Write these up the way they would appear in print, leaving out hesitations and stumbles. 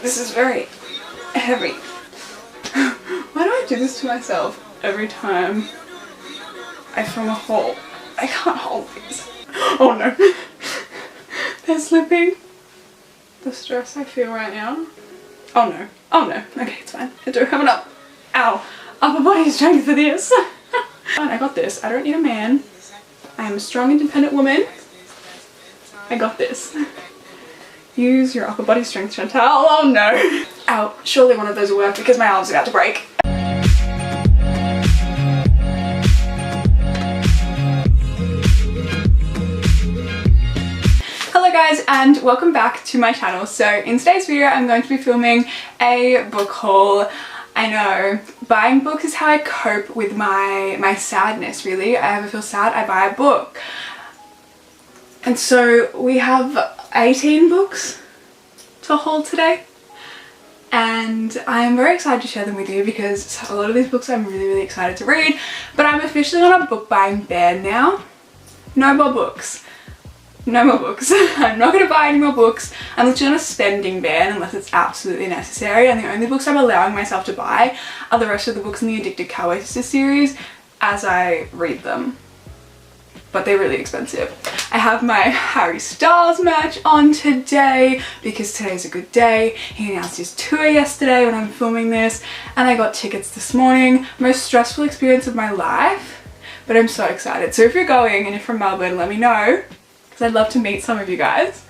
This is very heavy. Why do I do this to myself every time I film a haul? I can't hold these. Oh no. They're slipping. The stress I feel right now. Oh no. Oh no. Okay, it's fine. I don't have enough. Ow. Upper body strength for this. Fine, I got this. I don't need a man. I am a strong, independent woman. I got this. Use your upper body strength, Shantelle. Oh no. Ow. Surely one of those will work because my arm's about to break. Hello guys and welcome back to my channel. So in today's video I'm going to be filming a book haul. I know, buying books is how I cope with my sadness really. I ever feel sad, I buy a book. And so we have 18 books to haul today. And I'm very excited to share them with you because a lot of these books I'm really excited to read. But I'm officially on a book buying ban now. No more books. No more books. I'm not going to buy any more books. I'm literally on a spending ban unless it's absolutely necessary, and the only books I'm allowing myself to buy are the rest of the books in the Addicted Cowboy Sister series as I read them. But they're really expensive. I have my Harry Styles merch on today because today's a good day. He announced his tour yesterday when I'm filming this, and I got tickets this morning. Most stressful experience of my life, but I'm so excited. So if you're going and you're from Melbourne, let me know. I'd love to meet some of you guys,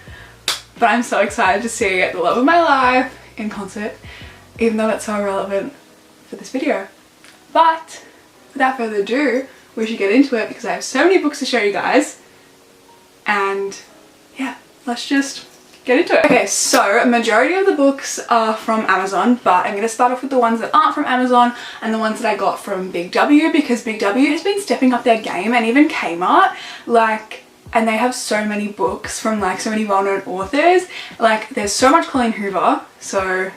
but I'm so excited to see the love of my life in concert, even though that's so irrelevant for this video. But without further ado, we should get into it because I have so many books to show you guys, and yeah, let's just get into it. Okay, so a majority of the books are from Amazon, but I'm going to start off with the ones that aren't from Amazon and the ones that I got from Big W, because Big W has been stepping up their game, and even Kmart, and they have so many books from so many well-known authors. There's so much Colleen Hoover, so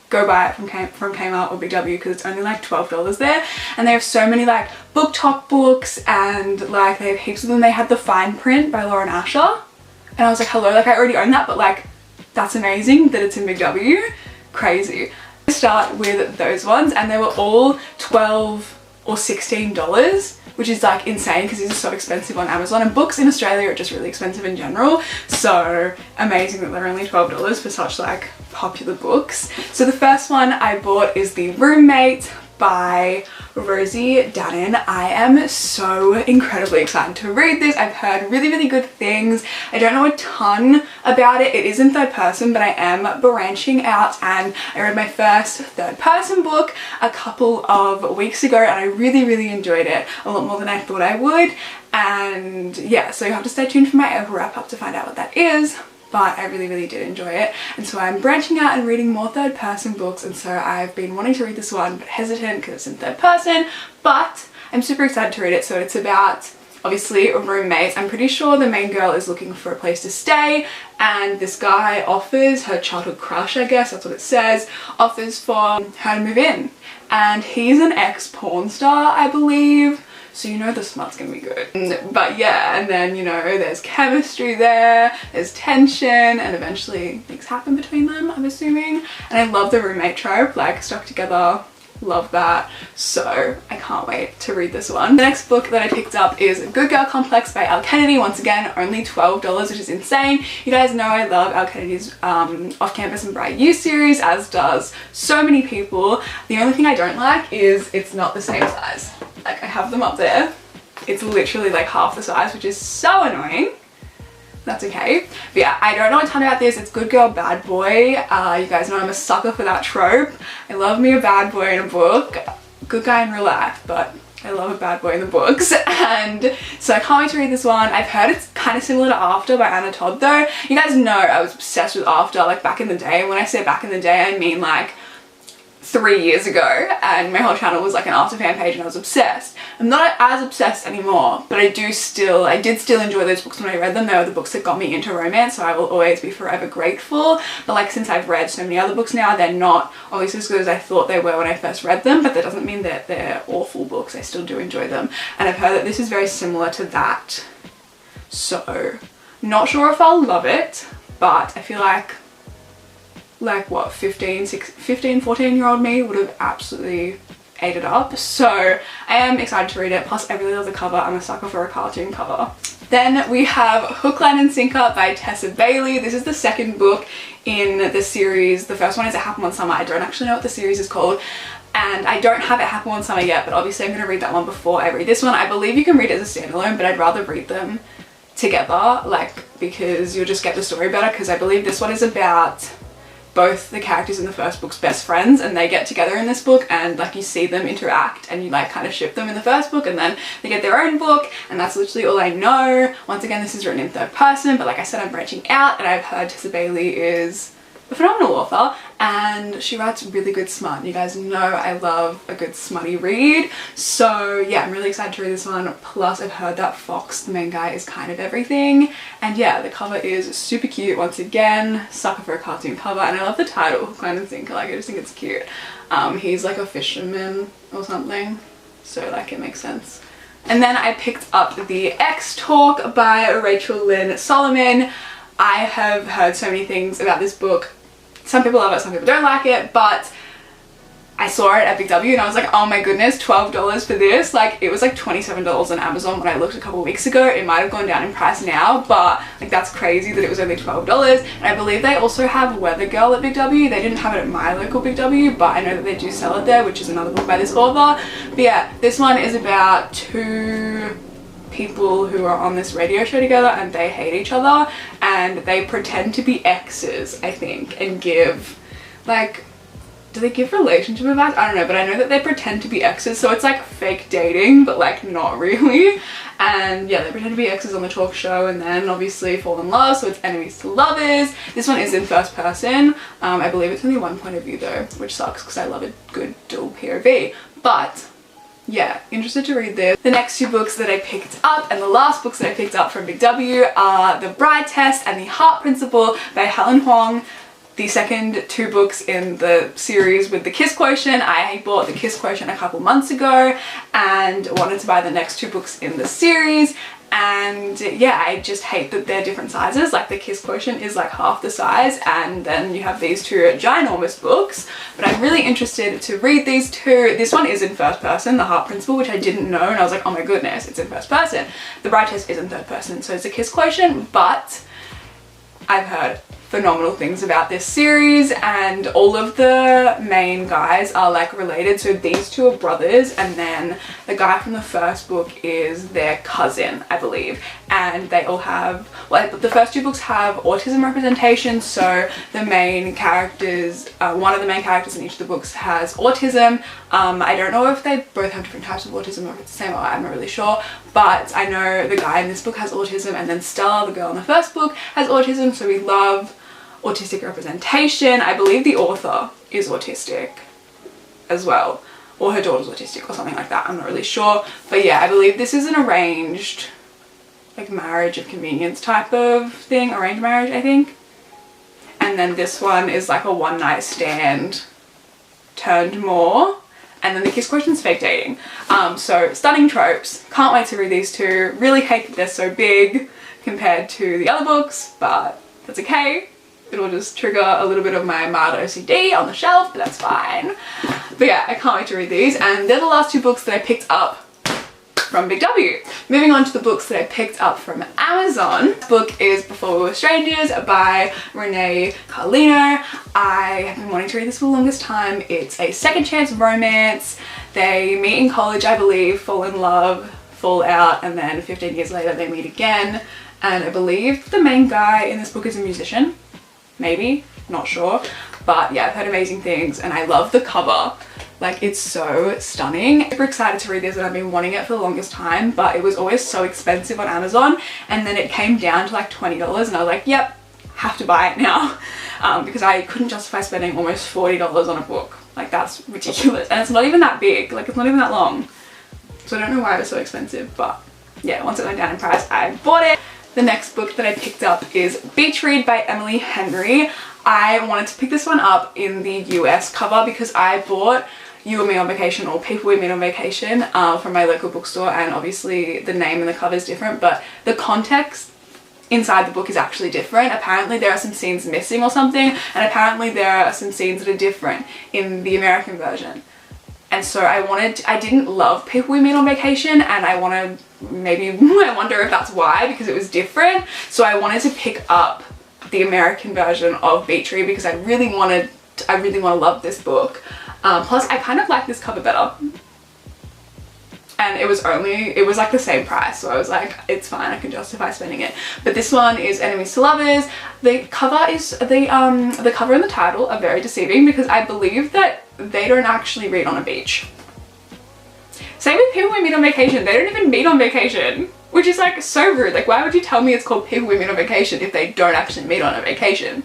go buy it from Kmart or Big W because it's only $12 there. And they have so many book talk books, and they have heaps of them. They had The Fine Print by Lauren Asher, and I was like, hello, I already own that, but that's amazing that it's in Big W. Crazy. I start with those ones, and they were all $12 or $16, which is insane because these are so expensive on Amazon, and books in Australia are just really expensive in general. So amazing that they're only $12 for such popular books. So the first one I bought is The Roommate by Rosie Danan. I am so incredibly excited to read this. I've heard really good things. I don't know a ton about it. It is in third person, but I am branching out, and I read my first third person book a couple of weeks ago, and I really enjoyed it a lot more than I thought I would. And yeah, so you have to stay tuned for my wrap up to find out what that is. But I really did enjoy it, and so I'm branching out and reading more third person books, and so I've been wanting to read this one but hesitant because it's in third person, but I'm super excited to read it. So it's about, obviously, roommates. I'm pretty sure the main girl is looking for a place to stay, and this guy offers her childhood crush, I guess that's what it says, offers for her to move in, and he's an ex-porn star, I believe. So you know the smut's gonna be good. But yeah, and then there's chemistry there, there's tension, and eventually things happen between them, I'm assuming. And I love the roommate trope, stuck together, love that. So I can't wait to read this one. The next book that I picked up is Good Girl Complex by Elle Kennedy. Once again, only $12, which is insane. You guys know I love Elle Kennedy's Off Campus and Bright Youth series, as does so many people. The only thing I don't like is it's not the same size. I have them up there. It's literally half the size, which is so annoying. That's okay. But yeah, I don't know a ton about this. It's good girl, bad boy. You guys know I'm a sucker for that trope. I love me a bad boy in a book. Good guy in real life, but I love a bad boy in the books. And so I can't wait to read this one. I've heard it's kind of similar to After by Anna Todd though. You guys know I was obsessed with After back in the day. And when I say back in the day, I mean 3 years ago, and my whole channel was an After fan page, and I was obsessed. I'm not as obsessed anymore, but I did still enjoy those books when I read them. They were the books that got me into romance, so I will always be forever grateful. But since I've read so many other books now, they're not obviously as good as I thought they were when I first read them, but that doesn't mean that they're awful books. I still do enjoy them, and I've heard that this is very similar to that. So not sure if I'll love it, but I feel like what, 14-year-old me would have absolutely ate it up. So I am excited to read it. Plus I really love the cover. I'm a sucker for a cartoon cover. Then we have Hook, Line and Sinker by Tessa Bailey. This is the second book in the series. The first one is It Happened One Summer. I don't actually know what the series is called, and I don't have It Happened One Summer yet, but obviously I'm going to read that one before I read this one. I believe you can read it as a standalone, but I'd rather read them together, like, because you'll just get the story better, because I believe this one is about both the characters in the first book's best friends, and they get together in this book, and like you see them interact and you like kind of ship them in the first book, and then they get their own book, and that's literally all I know. Once again, this is written in third person, but like I said, I'm branching out, and I've heard Tessa Bailey is a phenomenal author and she writes really good smut. You guys know I love a good smutty read, so yeah, I'm really excited to read this one. Plus I've heard that Fox, the main guy, is kind of everything, and yeah, the cover is super cute. Once again, sucker for a cartoon cover, and I love the title, Hook, Line and Sinker. Like, I just think it's cute. He's like a fisherman or something, so like it makes sense. And then I picked up The X Talk by Rachel Lynn Solomon. I have heard so many things about this book. Some people love it, some people don't like it, but I saw it at Big W and I was like, oh my goodness, $12 for this. Like, it was like $27 on Amazon when I looked a couple of weeks ago. It might have gone down in price now, but like that's crazy that it was only $12. And I believe they also have Weather Girl at Big W. They didn't have it at my local Big W, but I know that they do sell it there, which is another book by this author. But yeah, this one is about two people who are on this radio show together and they hate each other, and they pretend to be exes, I think, and give, like, do they give relationship advice? I don't know, but I know that they pretend to be exes, so it's like fake dating, but like not really. And yeah, they pretend to be exes on the talk show and then obviously fall in love, so it's enemies to lovers. This one is in first person. I believe it's only one point of view though, which sucks because I love a good dual POV. But yeah, interested to read this. The next two books that I picked up, and the last books that I picked up from Big W, are The Bride Test and The Heart Principle by Helen Huang. The second two books in the series with the Kiss Quotient. I bought the Kiss Quotient a couple months ago and wanted to buy the next two books in the series. And yeah, I just hate that they're different sizes. Like, the Kiss Quotient is like half the size, and then you have these two ginormous books. But I'm really interested to read these two. This one is in first person, The Heart Principle, which I didn't know, and I was like, oh my goodness, it's in first person. The Bride Test is in third person, so it's a Kiss Quotient, but I've heard phenomenal things about this series, and all of the main guys are like related. So these two are brothers, and then the guy from the first book is their cousin, I believe, and they all have, well, the first two books have autism representation. So the main characters, one of the main characters in each of the books has autism. I don't know if they both have different types of autism or if it's the same, I'm not really sure, but I know the guy in this book has autism, and then Stella, the girl in the first book, has autism, so we love autistic representation. I believe the author is autistic as well, or her daughter's autistic or something like that, I'm not really sure. But yeah, I believe this is an arranged, like, marriage of convenience type of thing, arranged marriage, I think. And then this one is like a one night stand turned more, and then the Kiss Quotient's fake dating. So stunning tropes. Can't wait to read these two. Really hate that they're so big compared to the other books, but that's okay. It'll just trigger a little bit of my mild OCD on the shelf, but that's fine. But yeah, I can't wait to read these, and they're the last two books that I picked up from Big W. Moving on to the books that I picked up from Amazon. This book is Before We Were Strangers by Renee Carlino. I have been wanting to read this for the longest time. It's a second chance romance. They meet in college, I believe, fall in love, fall out, and then 15 years later they meet again. And I believe the main guy in this book is a musician. Maybe, not sure, but yeah, I've heard amazing things, and I love the cover. Like, it's so stunning. I'm super excited to read this, and I've been wanting it for the longest time, but it was always so expensive on Amazon, and then it came down to like $20, and I was like, yep, have to buy it now, because I couldn't justify spending almost $40 on a book. Like, that's ridiculous, and it's not even that big, like, it's not even that long, so I don't know why it was so expensive, but yeah, once it went down in price, I bought it. The next book that I picked up is Beach Read by Emily Henry. I wanted to pick this one up in the US cover because I bought You and Me on Vacation, or People We Meet on Vacation, from my local bookstore, and obviously the name and the cover is different, but the context inside the book is actually different. Apparently there are some scenes missing or something, and apparently there are some scenes that are different in the American version. And so I didn't love People We Meet on Vacation, and I wonder if that's why, because it was different. So I wanted to pick up the American version of Beach Read because I really want to love this book. Plus I kind of like this cover better. And it was like the same price, so I was like, it's fine, I can justify spending it. But this one is Enemies to Lovers. The cover and the title are very deceiving because I believe that they don't actually read on a beach. Same with People We Meet on Vacation. They don't even meet on vacation, which is like so rude. Like, why would you tell me it's called People We Meet on Vacation if they don't actually meet on a vacation?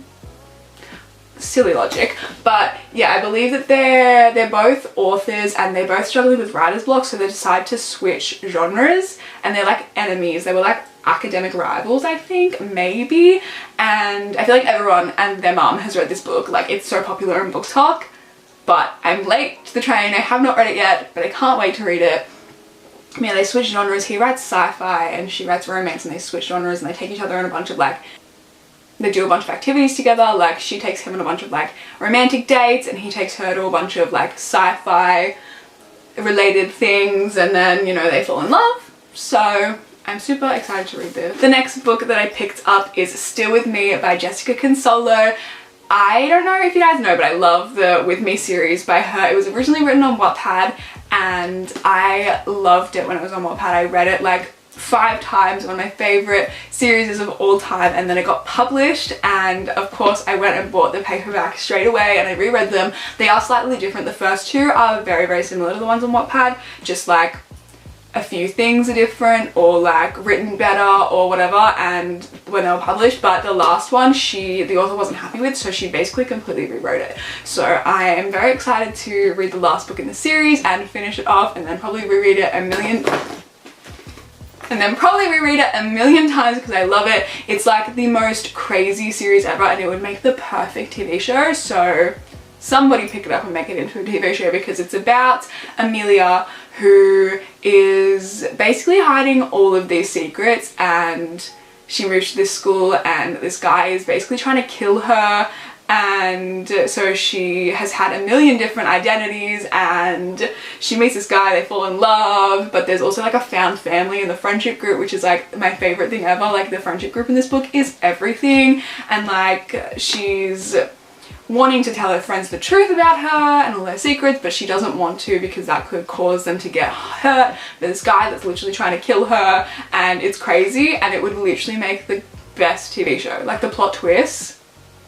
Silly logic. But yeah, I believe that they're both authors and they're both struggling with writer's block, so they decide to switch genres, and they're like enemies. They were like academic rivals, I think, maybe. And I feel like everyone and their mum has read this book. Like, it's so popular in Book Talk, but I'm late to the train. I have not read it yet, but I can't wait to read it. Yeah, they switch genres. He writes sci-fi and she writes romance, and they switch genres and they take each other on a bunch of like, they do a bunch of activities together. Like, she takes him on a bunch of like romantic dates and he takes her to a bunch of like sci-fi related things, and then, you know, they fall in love. So I'm super excited to read this. The next book that I picked up is Still With Me by Jessica Consolo. I don't know if you guys know, but I love the With Me series by her. It was originally written on Wattpad and I loved it when it was on Wattpad. I read it like 5 times, one of my favorite series of all time, and then it got published, and of course I went and bought the paperback straight away and I reread them. They are slightly different. The first 2 are very, very similar to the ones on Wattpad, just like a few things are different or like written better or whatever, and when they were published. But the last one, the author wasn't happy with, so she basically completely rewrote it. So I am very excited to read the last book in the series and finish it off, and then probably reread it a million times because I love it. It's like the most crazy series ever, and it would make the perfect TV show. So somebody pick it up and make it into a TV show, because it's about Amelia, who is basically hiding all of these secrets, and she moves to this school and this guy is basically trying to kill her, and so she has had a million different identities, and she meets this guy, they fall in love, but there's also like a found family in the friendship group, which is like my favorite thing ever. Like, the friendship group in this book is everything, and like she's wanting to tell her friends the truth about her and all their secrets, but she doesn't want to because that could cause them to get hurt. There's this guy that's literally trying to kill her, and it's crazy, and it would literally make the best TV show. Like, the plot twists,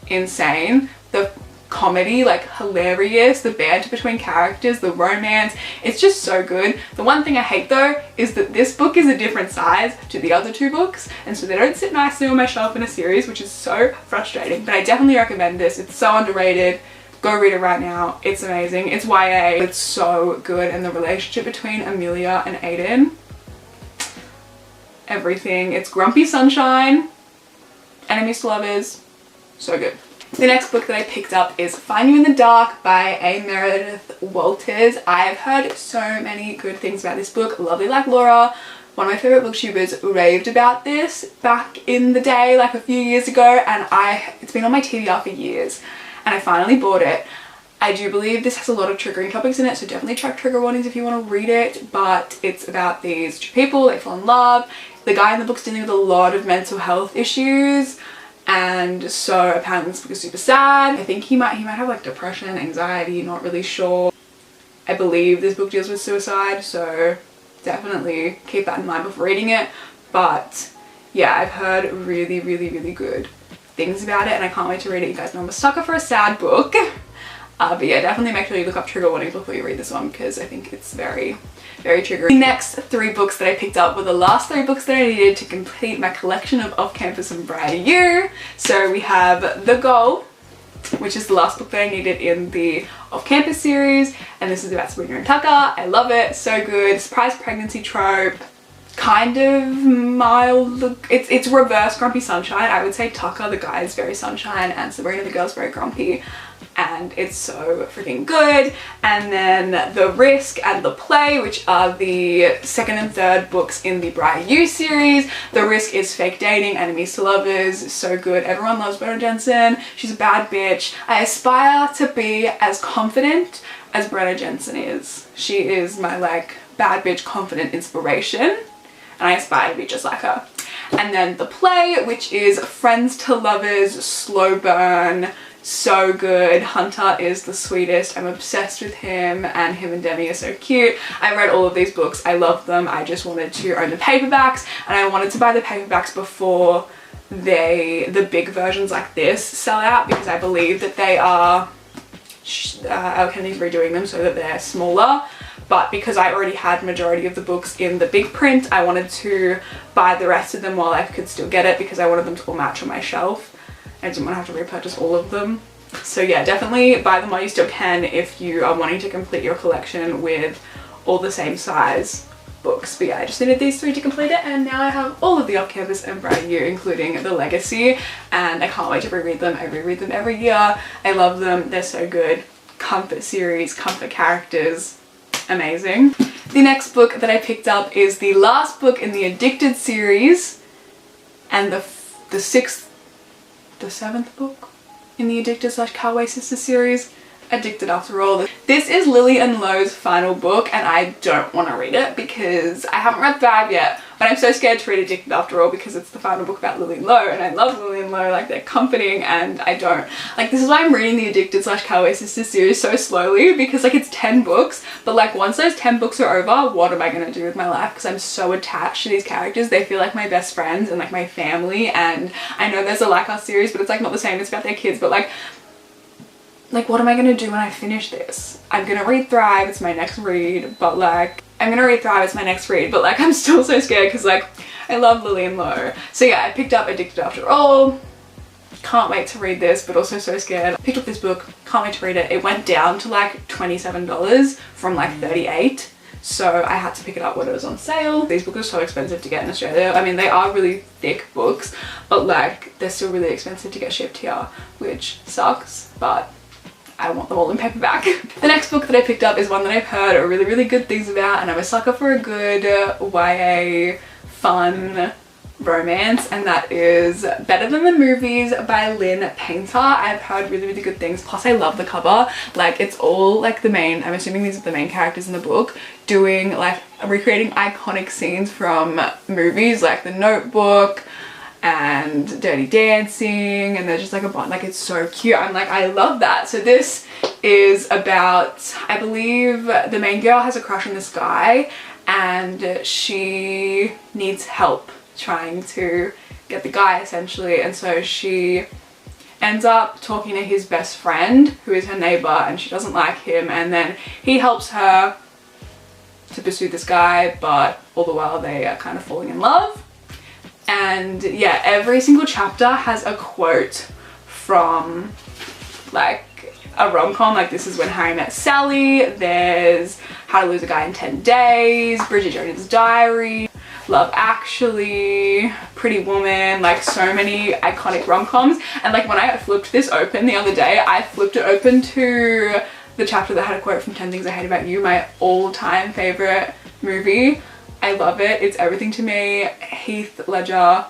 insane. The comedy, like, hilarious. The banter between characters, the romance, it's just so good. The one thing I hate though is that this book is a different size to the other 2 books, and so they don't sit nicely on my shelf in a series, which is so frustrating. But I definitely recommend this. It's so underrated. Go read it right now. It's amazing. It's YA. It's so good, and the relationship between Amelia and Aiden, everything. It's grumpy sunshine, enemies to lovers, so good. The next book that I picked up is Find You in the Dark by A. Meredith Walters. I've heard so many good things about this book. Lovely Like Laura, one of my favorite booktubers, raved about this back in the day, like a few years ago, and it's been on my TBR for years, and I finally bought it. I do believe this has a lot of triggering topics in it, so definitely check trigger warnings if you want to read it. But it's about these 2 people, they fall in love. The guy in the book's dealing with a lot of mental health issues, and so apparently this book is super sad. I think he might have like depression, anxiety, not really sure. I believe this book deals with suicide, so definitely keep that in mind before reading it. But yeah, I've heard really, really, really good things about it, and I can't wait to read it. You guys know I'm a sucker for a sad book. But yeah, definitely make sure you look up trigger warnings before you read this one, because I think it's very, very triggering. The next 3 books that I picked up were the last 3 books that I needed to complete my collection of off-campus and Variety U. So we have The Goal, which is the last book that I needed in the off-campus series, and this is about Sabrina and Tucker. I love it, so good. Surprise pregnancy trope, kind of mild. It's reverse Grumpy Sunshine. I would say Tucker, the guy, is very sunshine, and Sabrina, the girl, is very grumpy. And and it's so freaking good. And then The Risk and The Play, which are the second and third books in the Bright You series. The Risk is fake dating, enemies to lovers, so good. Everyone loves Brenna Jensen. She's a bad bitch. I aspire to be as confident as Brenna Jensen is. She is my like bad bitch confident inspiration, and I aspire to be just like her. And then The Play, which is friends to lovers, slow burn, so good. Hunter is the sweetest. I'm obsessed with him, and him and Demi are so cute. I read all of these books. I love them. I just wanted to own the paperbacks, and I wanted to buy the paperbacks before the big versions like this sell out, because I believe that they are Elle Kennedy's redoing them so that they're smaller. But because I already had majority of the books in the big print, I wanted to buy the rest of them while I could still get it, because I wanted them to all match on my shelf. I didn't want to have to repurchase all of them. So yeah, definitely buy them while you still can if you are wanting to complete your collection with all the same size books. But yeah, I just needed these three to complete it, and now I have all of the off-campus and Bright You, including The Legacy, and I can't wait to reread them. I reread them every year. I love them. They're so good. Comfort series, comfort characters. Amazing. The next book that I picked up is the last book in the Addicted series, and the seventh book in the Addicted / Cowboy Sisters series, Addicted After All. This is Lily and Lo's final book, and I don't want to read it because I haven't read 5 yet, but I'm so scared to read Addicted After All because it's the final book about Lily and Lo, and I love Lily and Lo, like they're comforting, and I don't. Like, this is why I'm reading the Addicted / Cowboy Sisters series so slowly, because like it's 10 books, but like once those 10 books are over, what am I gonna do with my life? Because I'm so attached to these characters. They feel like my best friends and like my family, and I know there's a Like Us series, but it's like not the same, it's about their kids, but like what am I gonna do when I finish this? I'm gonna read Thrive, it's my next read, but like I'm still so scared because like I love Lily and Lo. So yeah, I picked up Addicted After All. Can't wait to read this, but also so scared. Picked up this book, can't wait to read it. It went down to like $27 from like $38. So I had to pick it up when it was on sale. These books are so expensive to get in Australia. I mean, they are really thick books, but like they're still really expensive to get shipped here, which sucks, but I want them all in paperback. The next book that I picked up is one that I've heard really, really good things about, and I'm a sucker for a good YA fun romance, and that is Better Than the Movies by Lynn Painter. I've heard really, really good things, plus I love the cover. Like, it's all like the main, I'm assuming these are the main characters in the book, doing like recreating iconic scenes from movies like The Notebook and Dirty Dancing, and they're just like a bunch, like it's so cute. I'm like, I love that. So this is about, I believe the main girl has a crush on this guy, and she needs help trying to get the guy essentially, and so she ends up talking to his best friend who is her neighbor, and she doesn't like him, and then he helps her to pursue this guy, but all the while they are kind of falling in love. And yeah, every single chapter has a quote from like a rom-com. Like, this is When Harry Met Sally, there's How to Lose a Guy in 10 Days, Bridget Jones's Diary, Love Actually, Pretty Woman, like so many iconic rom-coms. And like when I flipped this open the other day, I flipped it open to the chapter that had a quote from 10 Things I Hate About You, my all-time favorite movie. I love it. It's everything to me. Heath Ledger,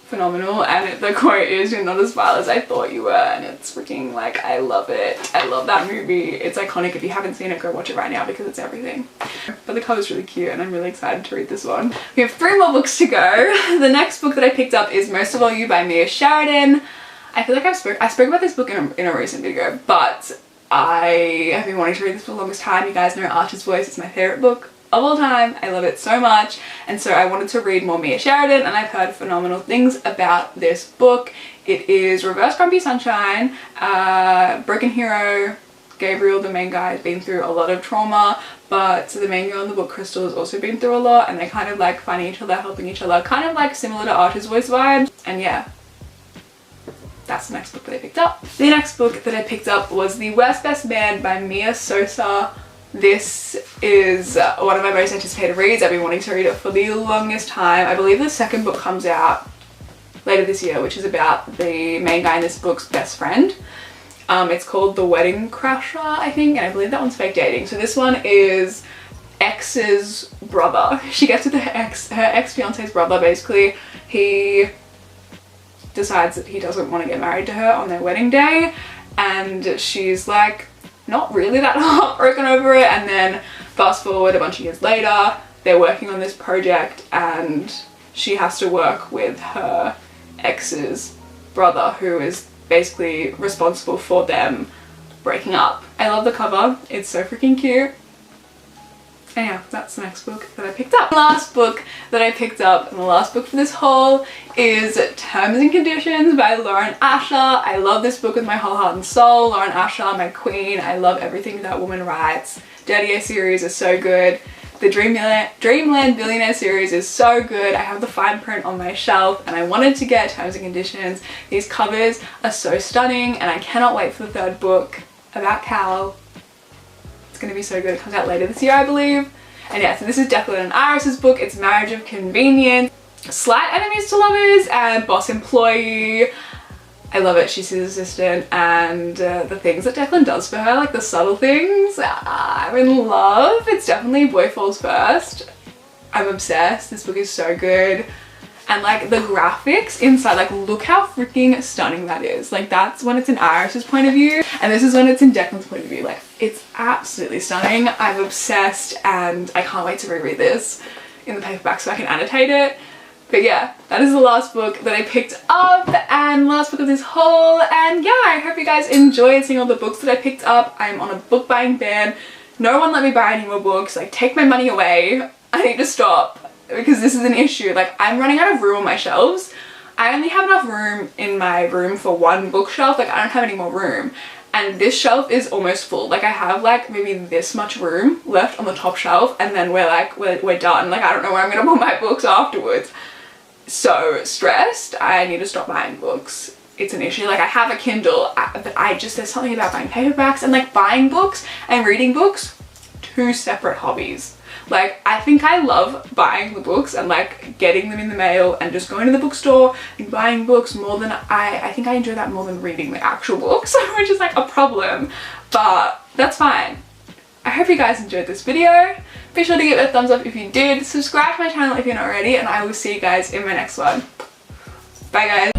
phenomenal. And the quote is, "You're not as vile as I thought you were," and it's freaking like, I love it. I love that movie. It's iconic. If you haven't seen it, go watch it right now because it's everything. But the cover's really cute, and I'm really excited to read this one. We have 3 more books to go. The next book that I picked up is Most of All You by Mia Sheridan. I feel like I spoke about this book in a recent video, but I have been wanting to read this for the longest time. You guys know Archer's Voice is my favorite book of all time. I love it so much, and so I wanted to read more Mia Sheridan, and I've heard phenomenal things about this book. It is Reverse Grumpy Sunshine, broken hero. Gabriel, the main guy, has been through a lot of trauma, but the main girl in the book, Crystal, has also been through a lot, and they kind of like finding each other, helping each other, kind of like similar to Archer's Voice vibes. And yeah, that's the next book that I picked up. The next book that I picked up was The Worst Best Man by Mia Sosa. This is one of my most anticipated reads. I've been wanting to read it for the longest time. I believe the second book comes out later this year, which is about the main guy in this book's best friend. It's called The Wedding Crasher, I think, and I believe that one's fake dating. So this one is ex's brother. She gets with her ex-fiance's brother. Basically, he decides that he doesn't want to get married to her on their wedding day, and she's like not really that heartbroken over it. And then fast forward a bunch of years later, they're working on this project and she has to work with her ex's brother, who is basically responsible for them breaking up. I love the cover, it's so freaking cute. And yeah, that's the next book that I picked up. The last book that I picked up, and the last book for this haul, is Terms and Conditions by Lauren Asher. I love this book with my whole heart and soul. Lauren Asher, my queen. I love everything that woman writes. Dirty A series is so good. The Dreamland Billionaire series is so good. I have the fine print on my shelf and I wanted to get Terms and Conditions. These covers are so stunning and I cannot wait for the third book about Cal. It's gonna be so good. It comes out later this year, I believe. And yeah, so this is Declan and Iris's book. It's Marriage of Convenience, Slight Enemies to Lovers, and Boss Employee. I love it. She's his assistant, and the things that Declan does for her, like the subtle things, I'm in love. It's definitely Boy Falls First. I'm obsessed. This book is so good. And like the graphics inside, like look how freaking stunning that is. Like that's when it's in Iris's point of view, and this is when it's in Declan's point of view. Like it's absolutely stunning. I'm obsessed and I can't wait to reread this in the paperback so I can annotate it. But yeah, that is the last book that I picked up and last book of this haul. And yeah, I hope you guys enjoyed seeing all the books that I picked up. I'm on a book buying ban. No one let me buy any more books. Like take my money away. I need to stop because this is an issue. Like I'm running out of room on my shelves. I only have enough room in my room for one bookshelf. Like I don't have any more room. And this shelf is almost full. Like I have like maybe this much room left on the top shelf and then we're done. Like I don't know where I'm gonna put my books afterwards. So stressed. I need to stop buying books. It's an issue. Like I have a Kindle, but there's something about buying paperbacks and like buying books and reading books, two separate hobbies. Like I think I love buying the books and like getting them in the mail and just going to the bookstore and buying books more than I think I enjoy that more than reading the actual books, which is like a problem, but that's fine. I hope you guys enjoyed this video. Be sure to give it a thumbs up if you did. Subscribe to my channel if you're not already, and I will see you guys in my next one. Bye guys.